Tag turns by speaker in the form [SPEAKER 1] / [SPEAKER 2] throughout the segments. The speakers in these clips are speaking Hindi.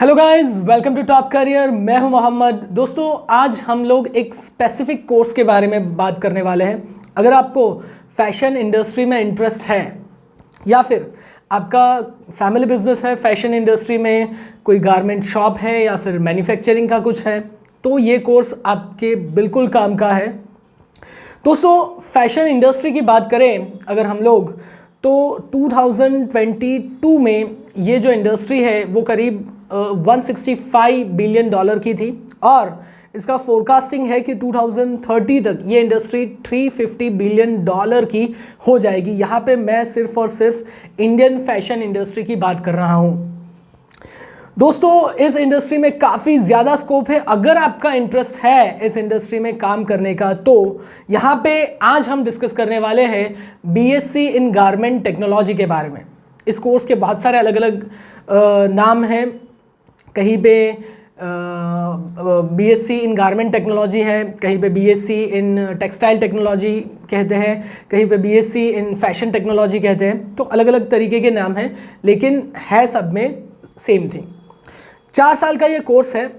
[SPEAKER 1] Hello guys, welcome to top career. मैं हूं मोहम्मद। दोस्तों, आज हम लोग एक स्पेसिफिक कोर्स के बारे में बात करने वाले हैं। अगर आपको फैशन इंडस्ट्री में इंटरेस्ट है या फिर आपका फैमिली बिजनेस है, फैशन इंडस्ट्री में कोई गारमेंट शॉप है या फिर मैन्युफैक्चरिंग का कुछ है, तो ये कोर्स आपके बिल्कुल काम का है। दोस्तों, फैशन इंडस्ट्री की बात करें अगर हम लोग, तो 2022 में ये जो इंडस्ट्री है वो करीब 165 बिलियन डॉलर की थी और इसका फोरकास्टिंग है कि 2030 तक ये इंडस्ट्री 350 बिलियन डॉलर की हो जाएगी। यहाँ पे मैं सिर्फ और सिर्फ इंडियन फैशन इंडस्ट्री की बात कर रहा हूँ। दोस्तों, इस इंडस्ट्री में काफ़ी ज़्यादा स्कोप है। अगर आपका इंटरेस्ट है इस इंडस्ट्री में काम करने का, तो यहाँ पे आज हम डिस्कस करने वाले हैं बीएससी इन गारमेंट टेक्नोलॉजी के बारे में। इस कोर्स के बहुत सारे अलग अलग नाम हैं। कहीं पे बीएससी इन गारमेंट टेक्नोलॉजी है, कहीं पे बीएससी इन टेक्सटाइल टेक्नोलॉजी कहते हैं, कहीं पे बीएससी इन फैशन टेक्नोलॉजी कहते हैं। तो अलग अलग तरीके के नाम हैं, लेकिन है सब में सेम थिंग। 4 साल का ये कोर्स है।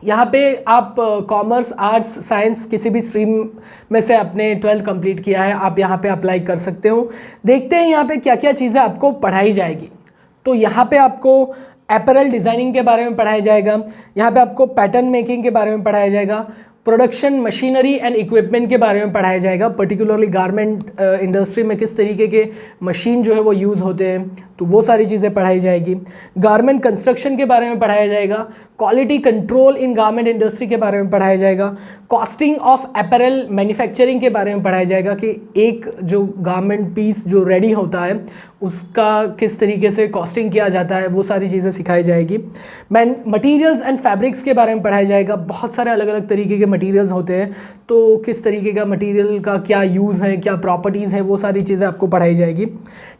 [SPEAKER 1] यहाँ पे आप कॉमर्स, आर्ट्स, साइंस किसी भी स्ट्रीम में से आपने 12th कंप्लीट किया है, आप यहाँ पे अप्लाई कर सकते हो। देखते हैं यहाँ पे क्या क्या चीज़ें आपको पढ़ाई जाएगी। तो यहाँ पे आपको अपैरल डिज़ाइनिंग के बारे में पढ़ाया जाएगा, यहाँ पे आपको पैटर्न मेकिंग के बारे में पढ़ाया जाएगा, प्रोडक्शन मशीनरी एंड इक्विपमेंट के बारे में पढ़ाया जाएगा। पर्टिकुलरली गारमेंट इंडस्ट्री में किस तरीके के मशीन जो है वो यूज़ होते हैं, तो वो सारी चीज़ें पढ़ाई जाएगी। गारमेंट कंस्ट्रक्शन के बारे में पढ़ाया जाएगा, क्वालिटी कंट्रोल इन गारमेंट इंडस्ट्री के बारे में पढ़ाया जाएगा, कॉस्टिंग ऑफ अपैरल मैन्युफैक्चरिंग के बारे में पढ़ाया जाएगा कि एक जो गारमेंट पीस जो रेडी होता है उसका किस तरीके से कॉस्टिंग किया जाता है, वो सारी चीज़ें सिखाई जाएगी। मटीरियल्स एंड फैब्रिक्स के बारे में पढ़ाया जाएगा। बहुत सारे अलग अलग तरीके के मटीरियल्स होते हैं, तो किस तरीके का मटीरियल का क्या यूज़ है, क्या प्रॉपर्टीज़ हैं, वो सारी चीज़ें आपको पढ़ाई जाएगी।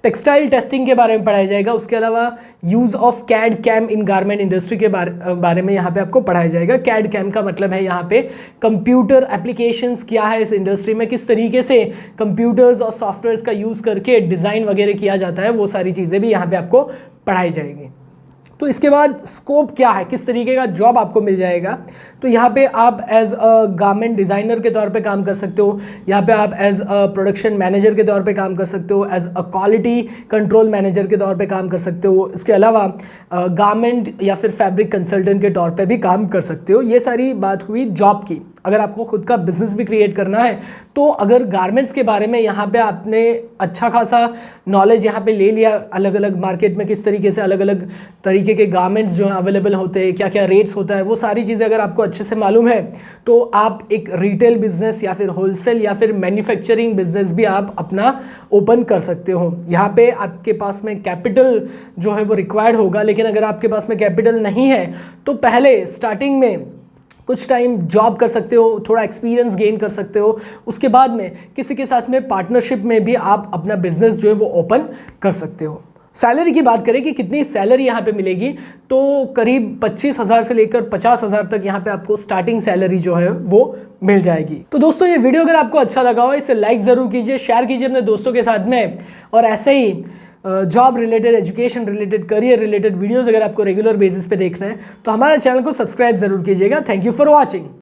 [SPEAKER 1] टेक्सटाइल टेस्टिंग के बारे में पढ़ाया जाएगा। उसके अलावा use of CAD CAM in garment industry के बारे में यहाँ पे आपको पढ़ाया जाएगा। कैड कैम का मतलब है यहाँ पे कंप्यूटर एप्लीकेशंस क्या है इस इंडस्ट्री में, किस तरीके से कंप्यूटर्स और सॉफ्टवेयर्स का यूज़ करके डिज़ाइन वगैरह किया जाता है, वो सारी चीज़ें भी यहाँ पे आपको पढ़ाई जाएगी। तो इसके बाद स्कोप क्या है, किस तरीके का जॉब आपको मिल जाएगा, तो यहाँ पे आप एज अ गारमेंट डिज़ाइनर के तौर पे काम कर सकते हो, यहाँ पे आप एज अ प्रोडक्शन मैनेजर के तौर पे काम कर सकते हो, as a quality control manager के तौर पे काम कर सकते हो। इसके अलावा गारमेंट या फिर फैब्रिक कंसल्टेंट के तौर पे भी काम कर सकते हो। ये सारी बात हुई जॉब की। अगर आपको खुद का बिजनेस भी क्रिएट करना है, तो अगर गारमेंट्स के बारे में यहाँ पे आपने अच्छा खासा नॉलेज यहाँ पे ले लिया, अलग अलग मार्केट में किस तरीके से अलग अलग तरीके के गारमेंट्स जो हैं अवेलेबल होते हैं, क्या क्या रेट्स होता है, वो सारी चीज़ें अगर आपको अच्छे से मालूम है, तो आप एक रिटेल बिजनेस या फिर होलसेल या फिर मैन्युफैक्चरिंग बिजनेस भी आप अपना ओपन कर सकते हो। यहाँ पे आपके पास में कैपिटल जो है वो रिक्वायर्ड होगा, लेकिन अगर आपके पास में कैपिटल नहीं है तो पहले स्टार्टिंग में कुछ टाइम जॉब कर सकते हो, थोड़ा एक्सपीरियंस गेन कर सकते हो। उसके बाद में किसी के साथ में पार्टनरशिप में भी आप अपना बिजनेस जो है वो ओपन कर सकते हो। सैलरी की बात करें कि कितनी सैलरी यहाँ पे मिलेगी, तो करीब 25,000 से लेकर 50,000 तक यहाँ पे आपको स्टार्टिंग सैलरी जो है वो मिल जाएगी। तो दोस्तों, ये वीडियो अगर आपको अच्छा लगा हो, इसे लाइक ज़रूर कीजिए, शेयर कीजिए अपने दोस्तों के साथ में। और ऐसे ही job related, education related, career related videos अगर आपको रेगुलर बेसिस पे देखना है, तो हमारे चैनल को सब्सक्राइब जरूर कीजिएगा। Thank you for watching.